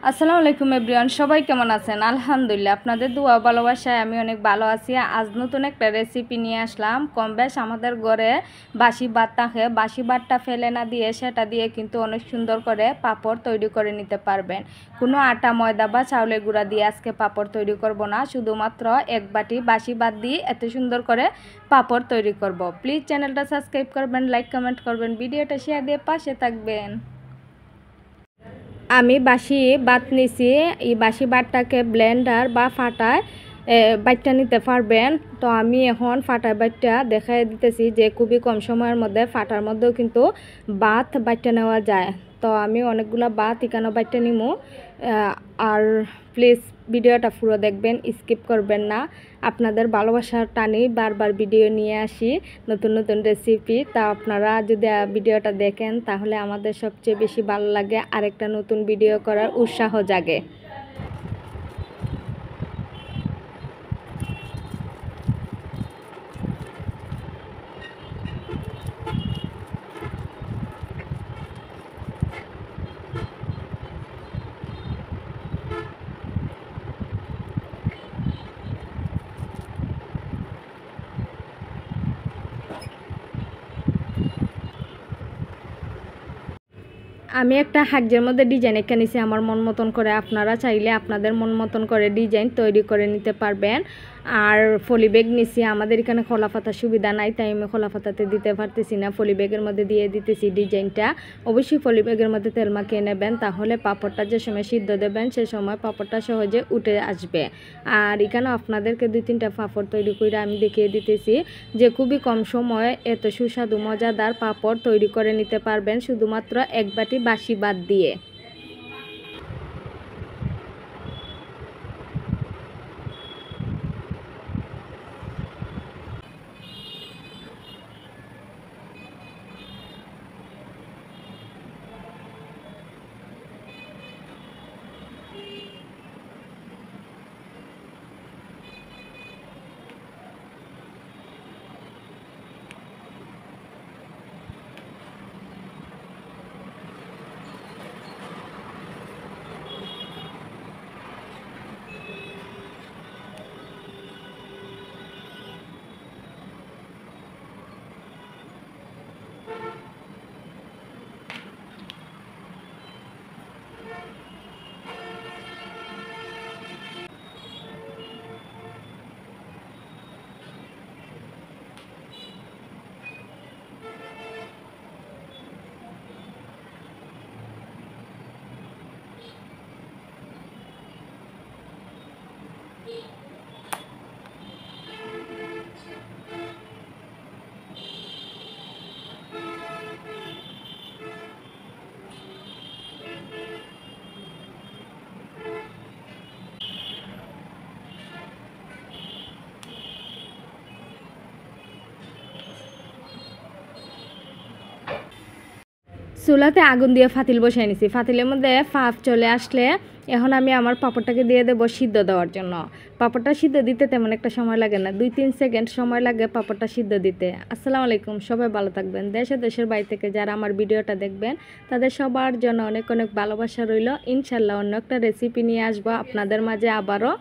আসসালামু আলাইকুম এভরিওয়ান, সবাই কেমন আছেন? আলহামদুলিল্লাহ, আপনাদের দোয়া ভালোবাসায় আমি অনেক ভালো আছি। আজ নতুন একটা রেসিপি নিয়ে আসলাম। কম বেশ আমাদের ঘরে বাসি ভাত থাকে, বাসি ভাতটা ফেলে না দিয়ে সেটা দিয়ে কিন্তু অনেক সুন্দর করে পাঁপড় তৈরি করে নিতে পারবেন। কোনো আটা, ময়দা বা চাউলের গুঁড়া দিয়ে আজকে পাঁপড় তৈরি করব না, শুধুমাত্র এক বাটি বাসি ভাত দিয়ে এত সুন্দর করে পাঁপড় তৈরি করব। প্লিজ চ্যানেলটা সাবস্ক্রাইব করবেন, লাইক কমেন্ট করবেন, ভিডিওটা শেয়ার দিয়ে পাশে থাকবেন। আমি বাসি ভাত নিছি। এই বাসি ভাতটাকে ব্লেন্ডার বা ফাটায় বাইটটা নিতে পারবেন। তো আমি এখন ফাটায় বাইটটা দেখাই দিতেছি যে খুবই কম সময়ের মধ্যে ফাটার মধ্যেও কিন্তু ভাত বাইটটা নেওয়া যায়। তো আমি অনেকগুলো ভাত এখানে বাইটটা নিমু। আর প্লিজ ভিডিওটা পুরো দেখবেন, স্কিপ করবেন না। আপনাদের ভালোবাসার টানি বারবার ভিডিও নিয়ে আসি, নতুন নতুন রেসিপি। তা আপনারা যদি ভিডিওটা দেখেন তাহলে আমাদের সবচেয়ে বেশি ভালো লাগে, আরেকটা নতুন ভিডিও করার উৎসাহ জাগে। আমি একটা হাজ্যের মধ্যে ডিজাইন এঁকে নিছি আমার মন মতন করে। আপনারা চাইলে আপনাদের মন মতন করে ডিজাইন তৈরি করে নিতে পারবেন। আর ফলি ব্যাগ নিছি, আমাদের এখানে খোলা পাতার সুবিধা নাই, তাই আমি খোলা পাতাতে দিতে পারতেছি না, ফলি ব্যাগের মধ্যে দিয়ে দিতেছি ডিজাইনটা। অবশ্যই ফলি ব্যাগের মধ্যে তেল মাখিয়ে নেবেন, তাহলে পাঁপড়টা যে সময় সিদ্ধ দেবেন সে সময় পাঁপড়টা সহজে উঠে আসবে। আর এখানে আপনাদেরকে 2-3টা পাঁপড় তৈরি করে আমি দেখিয়ে দিতেছি যে খুবই কম সময়ে এত সুস্বাদু মজাদার পাঁপড় তৈরি করে নিতে পারবেন শুধুমাত্র এক বাটি বাসি ভাত দিয়ে। চুলাতে আগুন দিয়ে ফাতিল বসিয়ে নিছি, ফাতিলের মধ্যে ফাঁপ চলে আসলে এখন আমি আমার পাঁপড়টাকে দিয়ে দেবো সিদ্ধ দেওয়ার জন্য। পাঁপড়টা সিদ্ধ দিতে তেমন একটা সময় লাগে না, 2-3 সেকেন্ড সময় লাগে পাঁপড়টা সিদ্ধ দিতে। আসসালামু আলাইকুম, সবাই ভালো থাকবেন। দেশের বাইরে থেকে যারা আমার ভিডিওটা দেখবেন তাদের সবার জন্য অনেক অনেক ভালোবাসা রইল। ইনশাল্লাহ অন্য একটা রেসিপি নিয়ে আসবো আপনাদের মাঝে আবারও।